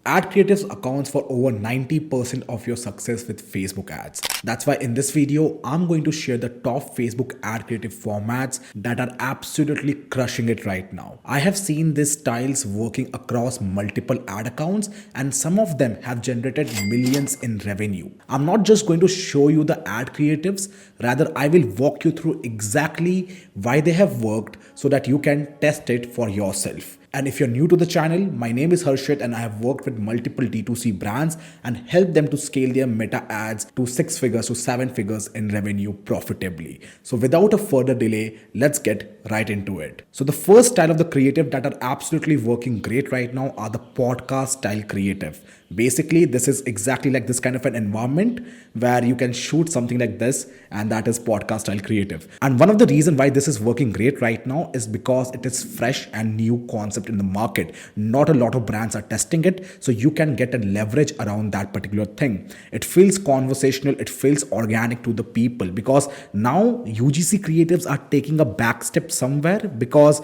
Ad creatives accounts for over 90% of your success with Facebook ads. That's why in this video, I'm going to share the top Facebook ad creative formats that are absolutely crushing it right now. I have seen these styles working across multiple ad accounts and some of them have generated millions in revenue. I'm not just going to show you the ad creatives, rather I will walk you through exactly why they have worked so that you can test it for yourself. And if you're new to the channel, my name is Harshit and I have worked with multiple D2C brands and helped them to scale their meta ads to 6 figures to 7 figures in revenue profitably. So without a further delay, let's get right into it. So the first style of the creative that are absolutely working great right now are the podcast style creative. Basically, this is exactly like this kind of an environment where you can shoot something like this, and that is podcast style creative. And one of the reasons why this is working great right now is because it is fresh and new concept in the market. Not a lot of brands are testing it, so you can get a leverage around that particular thing. It feels conversational, it feels organic to the people because now UGC creatives are taking a back step somewhere because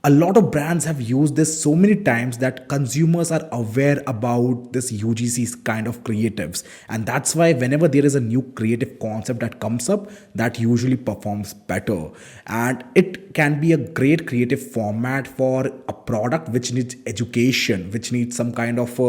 a lot of brands have used this so many times that consumers are aware about this UGC kind of creatives. And that's why whenever there is a new creative concept that comes up, that usually performs better. And it can be a great creative format for a product which needs education, which needs some kind of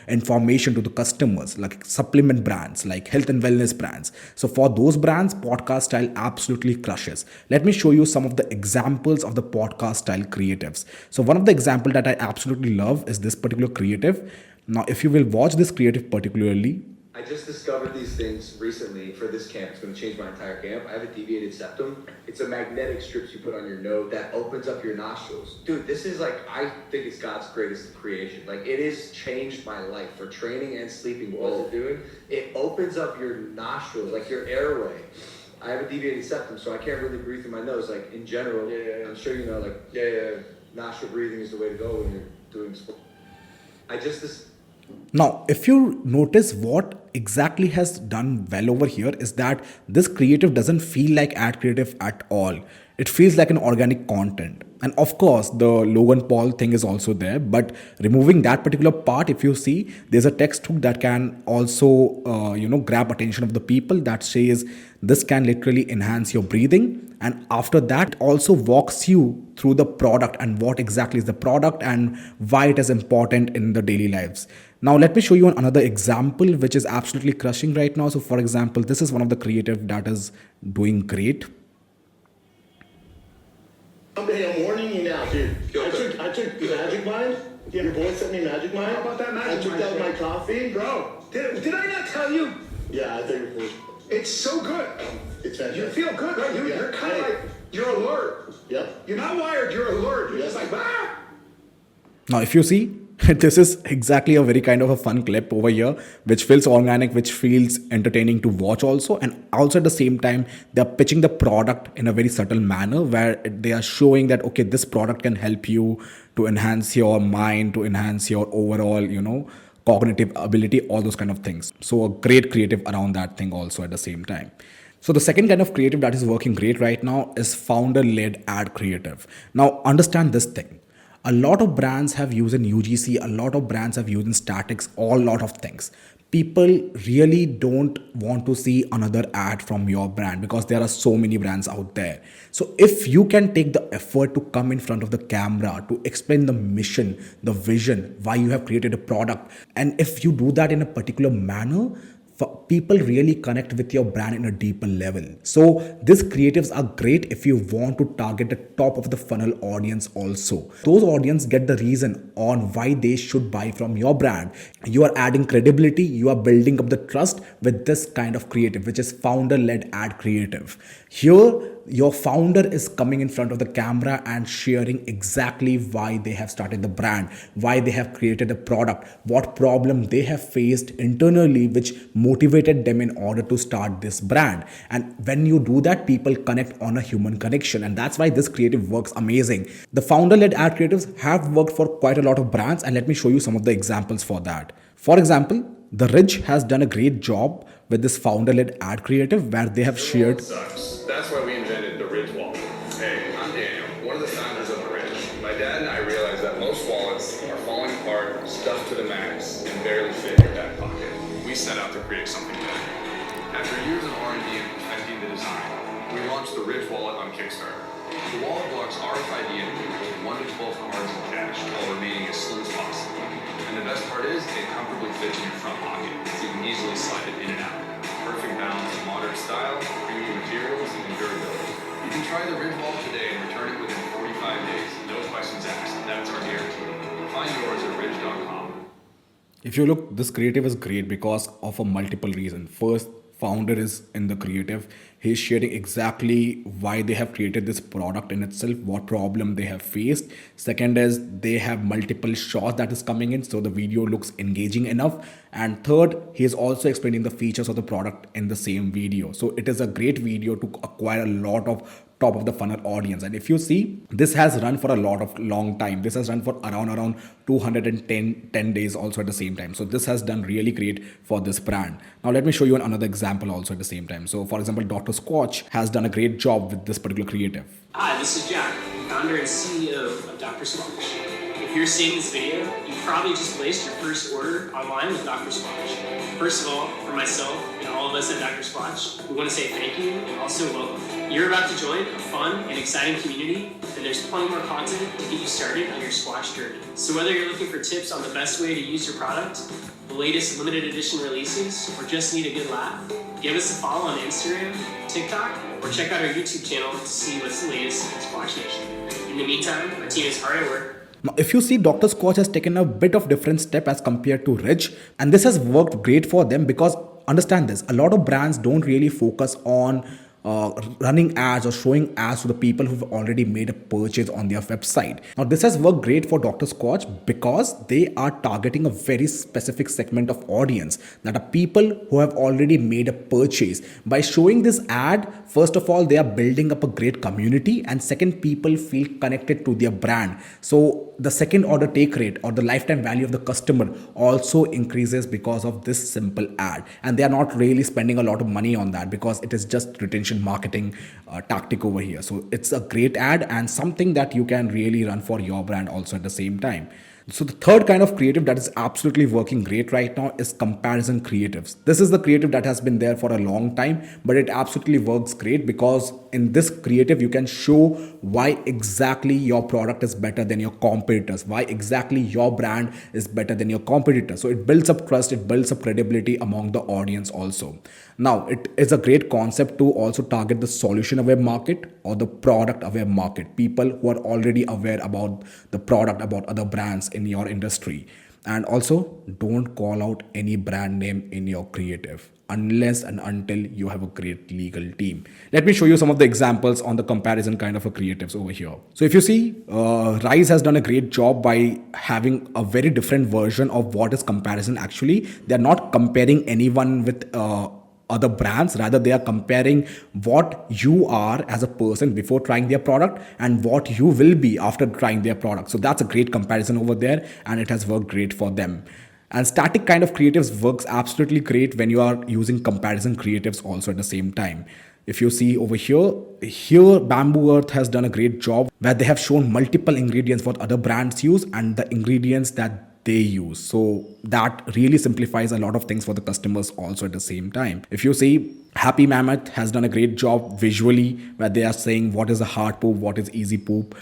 information to the customers, like supplement brands, like health and wellness brands. So for those brands, podcast style absolutely crushes. Let me show you some of the examples of the podcast style creatives. So one of the example that I absolutely love is this particular creative. Now, if you will watch this creative particularly, I just discovered these things recently for this camp. It's going to change my entire camp. I have a deviated septum. It's a magnetic strips you put on your nose that opens up your nostrils. Dude, this is like, I think it's God's greatest creation. Like, it has changed my life for training and sleeping. What is it doing? It opens up your nostrils, like your airway. I have a deviated septum, so I can't really breathe through my nose. Like, in general, I'm sure you know, like, nostril breathing is the way to go when you're doing sport. Now, if you notice what exactly has done well over here is that this creative doesn't feel like ad creative at all. It feels like an organic content. And of course, the Logan Paul thing is also there. But removing that particular part, if you see, there's a text hook that can also, grab attention of the people that says this can literally enhance your breathing. And after that, it also walks you through the product and what exactly is the product and why it is important in the daily lives. Now, let me show you another example which is absolutely crushing right now. So, for example, this is one of the creative that is doing great. Hey, I'm warning you now, dude. I took Magic Mind. Yeah. Your boy sent me Magic Mind. How about that Magic Mind? I took out my coffee. Bro, did I not tell you? Yeah, I think it was. It's so good. It's fantastic. You feel good, right? You're kind of like, you're alert. Yep. You're not wired, you're alert. You're just like, ah! Now, if you see, this is exactly a very kind of a fun clip over here, which feels organic, which feels entertaining to watch also. And also at the same time, they're pitching the product in a very subtle manner where they are showing that, okay, this product can help you to enhance your mind, to enhance your overall, cognitive ability, all those kind of things. So a great creative around that thing also at the same time. So the second kind of creative that is working great right now is founder-led ad creative. Now understand this thing. A lot of brands have used in UGC, a lot of brands have used in statics, all lot of things. People really don't want to see another ad from your brand because there are so many brands out there. So if you can take the effort to come in front of the camera to explain the mission, the vision, why you have created a product, and if you do that in a particular manner, people really connect with your brand in a deeper level. So these creatives are great if you want to target the top of the funnel audience also. Those audience get the reason on why they should buy from your brand. You are adding credibility, you are building up the trust with this kind of creative, which is founder-led ad creative. Here, your founder is coming in front of the camera and sharing exactly why they have started the brand, why they have created a product, what problem they have faced internally which motivated them in order to start this brand. And when you do that, people connect on a human connection, and that's why this creative works amazing. The founder-led ad creatives have worked for quite a lot of brands, and let me show you some of the examples for that. For example, The Ridge has done a great job with this founder-led ad creative where they have shared. Sucks. That's why we invented the Ridge Wallet. Hey, I'm Daniel, one of the founders of the Ridge. My dad and I realized that most wallets are falling apart, stuffed to the max. can barely fit in your back pocket. We set out to create something better. After years of R&D and perfecting the design, we launched the Ridge Wallet on Kickstarter. The wallet blocks RFID and can hold 1 to 12 cards in cash while remaining as slim as possible. And the best part is, it comfortably fits in your front pocket, so you can easily slide it in and out. Perfect balance of modern style, premium materials, and durability. You can try the Ridge Wallet today and return it within 45 days. No questions asked. That's our guarantee. Find yours at ridge.com. If you look, this creative is great because of a multiple reason. First, founder is in the creative. He's sharing exactly why they have created this product in itself, what problem they have faced. Second is they have multiple shots that is coming in, so the video looks engaging enough. And third, he is also explaining the features of the product in the same video. So it is a great video to acquire a lot of top of the funnel audience. And if you see, this has run for a long time. This has run for around 210 days also at the same time. So this has done really great for this brand. Now let me show you another example also at the same time. So for example, Dr. Squatch has done a great job with this particular creative. Hi, this is Jack, founder and CEO of Dr. Squatch. If you're seeing this video, you probably just placed your first order online with Dr. Squatch. First of all, for myself and all of us at Dr. Squatch, we want to say thank you and also welcome. You're about to join a fun and exciting community, and there's plenty more content to get you started on your Squatch journey. So whether you're looking for tips on the best way to use your product, the latest limited edition releases, or just need a good laugh, give us a follow on Instagram, TikTok, or check out our YouTube channel to see what's the latest in Squatch Nation. In the meantime, our team is hard at work. Now, if you see, Dr. Squatch has taken a bit of different step as compared to Ridge, and this has worked great for them because understand this, a lot of brands don't really focus on running ads or showing ads to the people who've already made a purchase on their website. Now this has worked great for Dr. Squatch because they are targeting a very specific segment of audience, that are people who have already made a purchase. By showing this ad, first of all, they are building up a great community, and second, people feel connected to their brand. So the second order take rate or the lifetime value of the customer also increases because of this simple ad, and they are not really spending a lot of money on that because it is just retention marketing tactic over here. So it's a great ad and something that you can really run for your brand also at the same time. So the third kind of creative that is absolutely working great right now is comparison creatives. This is the creative that has been there for a long time, but it absolutely works great because in this creative, you can show why exactly your product is better than your competitors, why exactly your brand is better than your competitors. So it builds up trust, it builds up credibility among the audience also. Now, it is a great concept to also target the solution-aware market or the product-aware market, people who are already aware about the product, about other brands in your industry. And also, don't call out any brand name in your creative unless and until you have a great legal team. Let me show you some of the examples on the comparison kind of a creatives over here. So if you see, Rise has done a great job by having a very different version of what is comparison actually. They're not comparing anyone with other brands, rather they are comparing what you are as a person before trying their product and what you will be after trying their product. So that's a great comparison over there, and it has worked great for them. And static kind of creatives works absolutely great when you are using comparison creatives also at the same time. If you see over here Bamboo Earth has done a great job where they have shown multiple ingredients what other brands use and the ingredients that they use. So that really simplifies a lot of things for the customers also at the same time. If you see, Happy Mammoth has done a great job visually where they are saying what is a hard poop, what is easy poop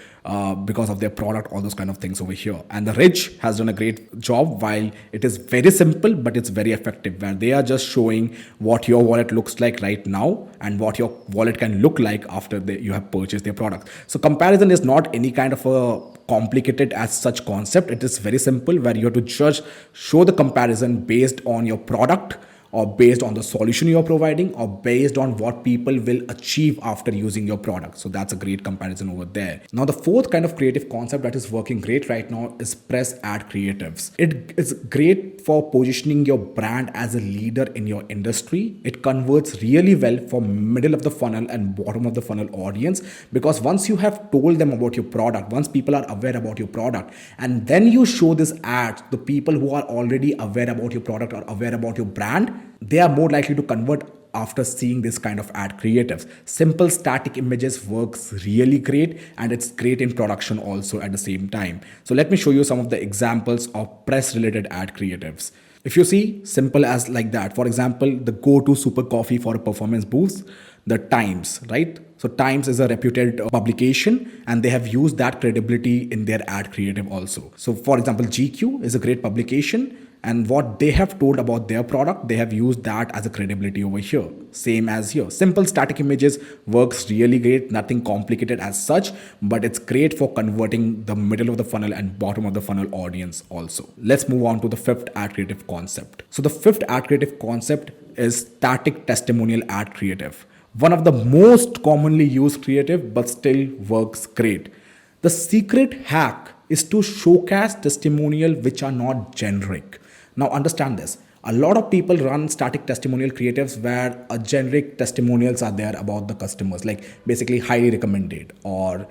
because of their product, all those kind of things over here. And the Ridge has done a great job while it is very simple, but it's very effective where they are just showing what your wallet looks like right now and what your wallet can look like after you have purchased their product. So comparison is not any kind of a complicated as such concept. It is very simple where you have to just show the comparison based on your product or based on the solution you're providing or based on what people will achieve after using your product. So that's a great comparison over there. Now the fourth kind of creative concept that is working great right now is press ad creatives. It is great for positioning your brand as a leader in your industry. It converts really well for middle of the funnel and bottom of the funnel audience, because once you have told them about your product, once people are aware about your product, and then you show this ad, the people who are already aware about your product or aware about your brand, they are more likely to convert after seeing this kind of ad creatives. Simple static images works really great, and it's great in production also at the same time. So let me show you some of the examples of press related ad creatives. If you see, simple as like that. For example, the go-to super coffee for a performance boost, the Times, right? So Times is a reputed publication, and they have used that credibility in their ad creative also. So for example, GQ is a great publication, and what they have told about their product, they have used that as a credibility over here. Same as here. Simple static images works really great, nothing complicated as such, but it's great for converting the middle of the funnel and bottom of the funnel audience also. Let's move on to the fifth ad creative concept. So the fifth ad creative concept is static testimonial ad creative. One of the most commonly used creative, but still works great. The secret hack is to showcase testimonial which are not generic. Now understand this. A lot of people run static testimonial creatives where a generic testimonials are there about the customers, like basically highly recommended or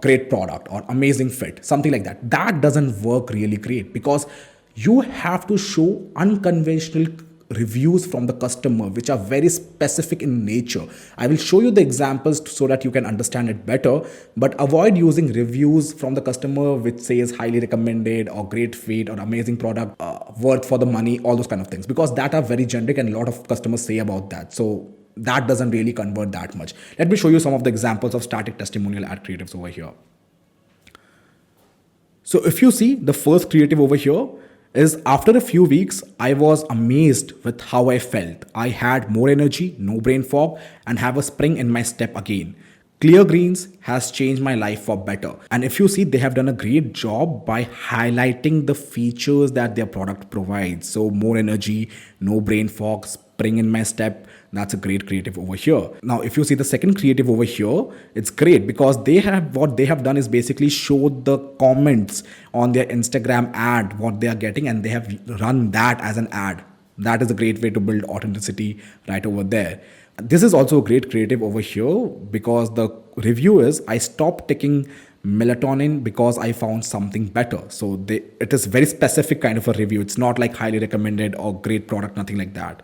great product or amazing fit, something like that. That doesn't work really great because you have to show unconventional reviews from the customer which are very specific in nature. I will show you the examples so that you can understand it better, but avoid using reviews from the customer which says highly recommended or great fit or amazing product, worth for the money, all those kind of things, because that are very generic and a lot of customers say about that. So that doesn't really convert that much. Let me show you some of the examples of static testimonial ad creatives over here. So if you see the first creative over here, is after a few weeks, I was amazed with how I felt. I had more energy, no brain fog, and have a spring in my step again. Clear Greens has changed my life for better. And if you see, they have done a great job by highlighting the features that their product provides. So more energy, no brain fog, spring in my step. That's a great creative over here. Now, if you see the second creative over here, it's great because what they have done is basically showed the comments on their Instagram ad, what they are getting, and they have run that as an ad. That is a great way to build authenticity right over there. This is also a great creative over here because the review is, I stopped taking melatonin because I found something better. So it is very specific kind of a review. It's not like highly recommended or great product, nothing like that.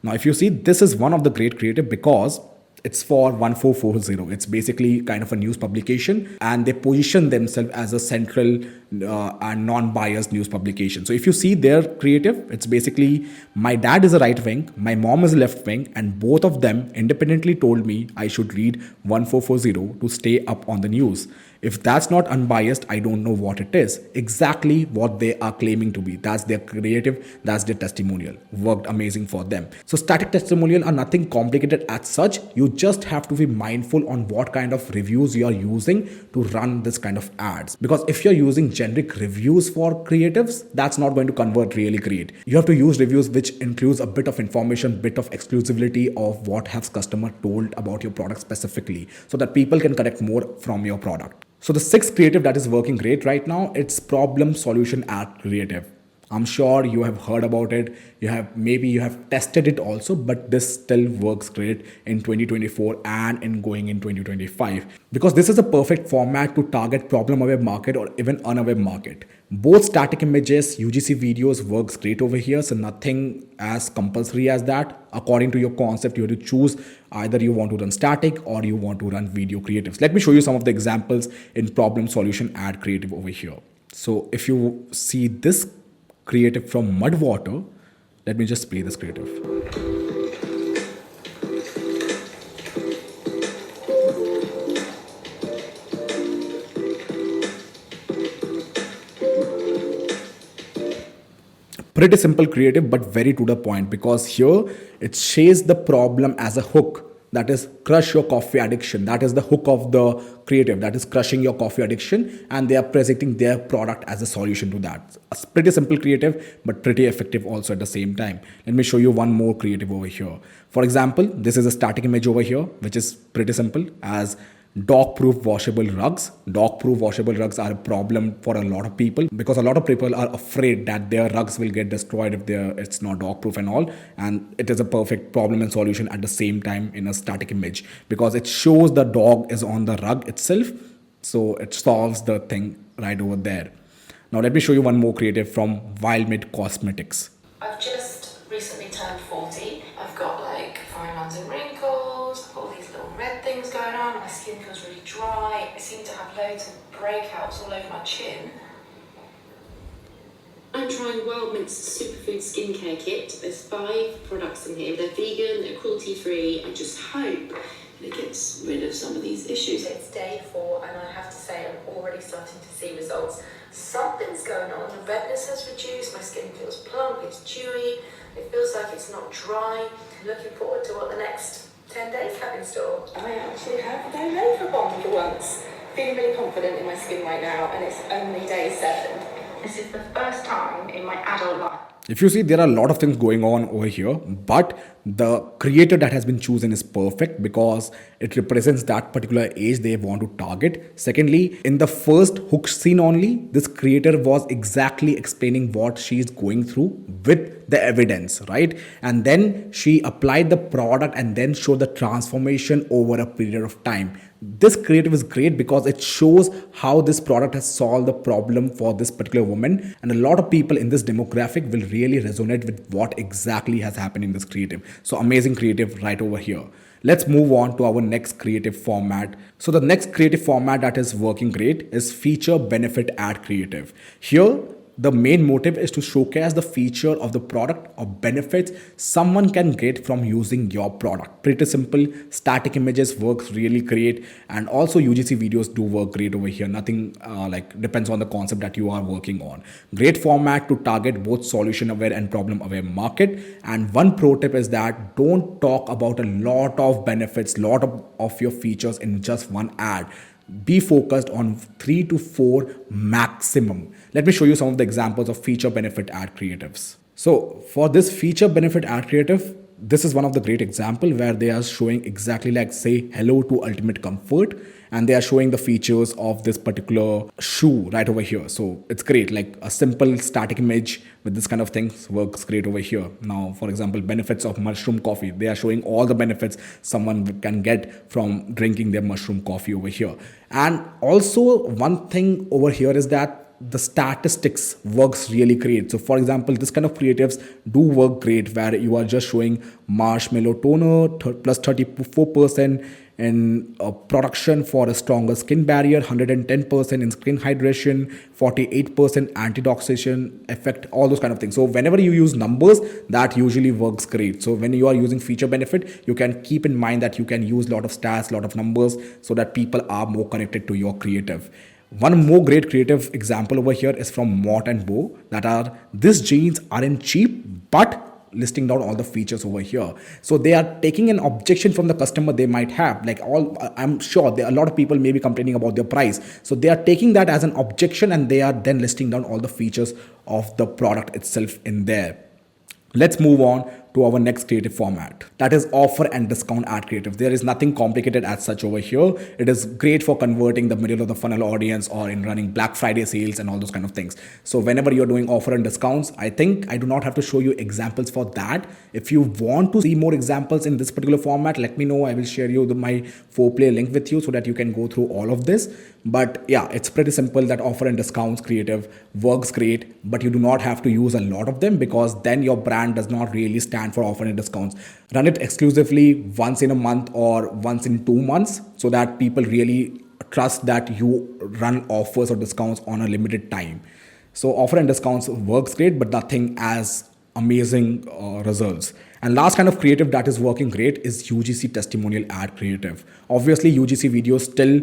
Now, if you see, this is one of the great creative because it's for 1440. It's basically kind of a news publication, and they position themselves as a central and non-biased news publication. So if you see their creative, it's basically my dad is a right wing, my mom is a left wing, and both of them independently told me I should read 1440 to stay up on the news. If that's not unbiased, I don't know what it is. Exactly what they are claiming to be. That's their creative, that's their testimonial. Worked amazing for them. So static testimonial are nothing complicated as such. You just have to be mindful on what kind of reviews you are using to run this kind of ads. Because if you're using generic reviews for creatives, that's not going to convert really great. You have to use reviews which includes a bit of information, bit of exclusivity of what has customer told about your product specifically, so that people can connect more from your product. So the sixth creative that is working great right now, it's problem solution ad creative. I'm sure you have heard about it. Maybe you have tested it also, but this still works great in 2024 and in going in 2025 because this is a perfect format to target problem-aware market or even unaware market. Both static images, UGC videos works great over here. So nothing as compulsory as that. According to your concept, you have to choose either you want to run static or you want to run video creatives. Let me show you some of the examples in problem solution ad creative over here. So if you see this creative from Mudwater, let me just play this creative. Pretty simple creative, but very to the point because here it shares the problem as a hook. That is crush your coffee addiction. That is the hook of the creative. That is crushing your coffee addiction, and they are presenting their product as a solution to that. A pretty simple creative, but pretty effective also at the same time. Let me show you one more creative over here. For example, this is a static image over here, which is pretty simple as dog-proof washable rugs. Dog-proof washable rugs are a problem for a lot of people because a lot of people are afraid that their rugs will get destroyed if it's not dog-proof and all. And it is a perfect problem and solution at the same time in a static image because it shows the dog is on the rug itself. So it solves the thing right over there. Now let me show you one more creative from Wildmid Cosmetics. I've just recently turned 40. I've got like fine lines and wrinkles, I've got all these little red things going on, my skin feels really dry, I seem to have loads of breakouts all over my chin. I'm trying Wild Mint's Superfood Skincare Kit. There's 5 products in here. They're vegan, they're cruelty-free. I just hope that it gets rid of some of these issues. It's day 4 and I have to say I'm already starting to see results. Something's going on, the redness has reduced, my skin feels plump, it's dewy, it feels like it's not dry. I'm looking forward to what the next 10 days have in store. I actually have no makeup on for once. Feeling really confident in my skin right now and it's only day 7. This is the first time in my adult life. If you see, there are a lot of things going on over here, but the creator that has been chosen is perfect because it represents that particular age they want to target. Secondly, in the first hook scene only, this creator was exactly explaining what she is going through with the evidence, right? And then she applied the product and then showed the transformation over a period of time. This creative is great because it shows how this product has solved the problem for this particular woman, and a lot of people in this demographic will really resonate with what exactly has happened in this creative. So amazing creative right over here. Let's move on to our next creative format. So the next creative format that is working great is feature benefit ad creative. Here the main motive is to showcase the feature of the product or benefits someone can get from using your product. Pretty simple. Static images works really great, and also UGC videos do work great over here. Nothing like depends on the concept that you are working on. Great format to target both solution aware and problem aware market. And one pro tip is that don't talk about a lot of benefits, lot of your features in just one ad. Be focused on 3 to 4 maximum. Let me show you some of the examples of feature benefit ad creatives. So for this feature benefit ad creative, this is one of the great example where they are showing exactly like say hello to ultimate comfort, and they are showing the features of this particular shoe right over here. So it's great, like a simple static image with this kind of things works great over here. Now, for example, benefits of mushroom coffee. They are showing all the benefits someone can get from drinking their mushroom coffee over here. And also one thing over here is that the statistics works really great. So for example, this kind of creatives do work great where you are just showing marshmallow toner plus 34% in production for a stronger skin barrier, 110% in skin hydration, 48% antioxidant effect, all those kind of things. So whenever you use numbers, that usually works great. So when you are using feature benefit, you can keep in mind that you can use a lot of stats, a lot of numbers, so that people are more connected to your creative. One more great creative example over here is from Mott and Bow, that are these jeans aren't cheap, but listing down all the features over here. So they are taking an objection from the customer they might have, like I'm sure there are a lot of people may be complaining about their price. So they are taking that as an objection and they are then listing down all the features of the product itself in there. Let's move on to our next creative format, that is offer and discount ad creative. There is nothing complicated as such over here. It is great for converting the middle of the funnel audience or in running Black Friday sales and all those kind of things. So whenever you're doing offer and discounts, I think I do not have to show you examples for that. If you want to see more examples in this particular format, let me know. I will share you my 4Play link with you so that you can go through all of this. But yeah, it's pretty simple that offer and discounts creative works great, but you do not have to use a lot of them because then your brand does not really stand for offer and discounts. Run it exclusively once in a month or once in 2 months so that people really trust that you run offers or discounts on a limited time. So offer and discounts works great, but nothing as amazing results. And last kind of creative that is working great is UGC testimonial ad creative. Obviously UGC videos still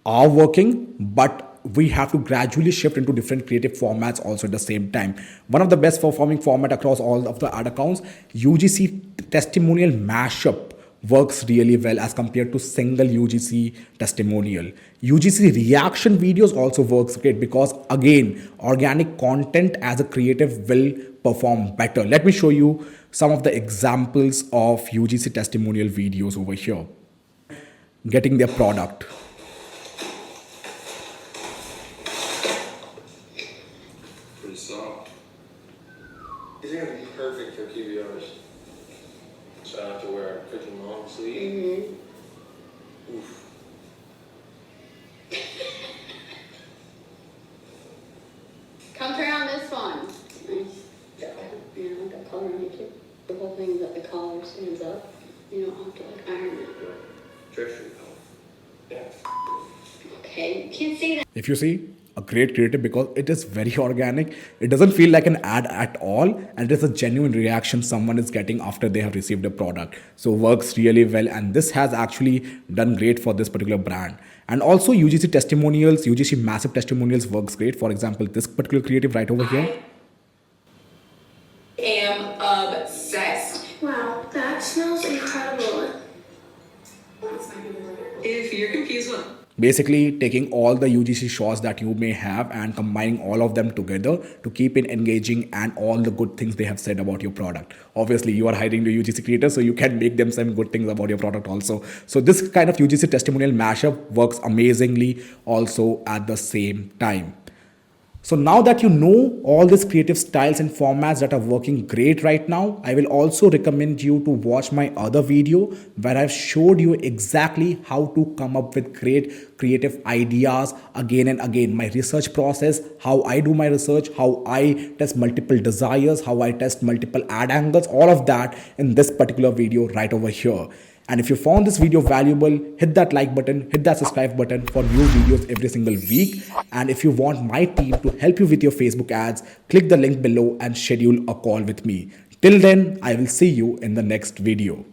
are working, but we have to gradually shift into different creative formats also at the same time. One of the best performing format across all of the ad accounts, UGC testimonial mashup works really well as compared to single UGC testimonial. UGC reaction videos also works great because again, organic content as a creative will perform better. Let me show you some of the examples of UGC testimonial videos over here. Getting their product. Pretty soft. These are gonna be perfect for PBRs. So I have to wear a freaking long sleeve. Oof. Come try on this one. Nice. Yeah, that color on you too. The whole thing that the collar stands up. You don't have to like iron it. Treasury color. Yeah. Okay, you can't say that. If you see, a great creative because it is very organic. It doesn't feel like an ad at all, and it is a genuine reaction someone is getting after they have received a product. So works really well, and this has actually done great for this particular brand. And also UGC testimonials, UGC massive testimonials works great. For example, this particular creative right over here. I am obsessed. Wow, that smells incredible. If you're confused, what? Basically taking all the UGC shots that you may have and combining all of them together to keep it engaging and all the good things they have said about your product. Obviously you are hiring the UGC creators, so you can make them some good things about your product also. So this kind of UGC testimonial mashup works amazingly also at the same time. So now that you know all these creative styles and formats that are working great right now, I will also recommend you to watch my other video where I've showed you exactly how to come up with great creative ideas again and again. My research process, how I do my research, how I test multiple desires, how I test multiple ad angles, all of that in this particular video right over here. And if you found this video valuable, hit that like button, hit that subscribe button for new videos every single week. And if you want my team to help you with your Facebook ads, click the link below and schedule a call with me. Till then, I will see you in the next video.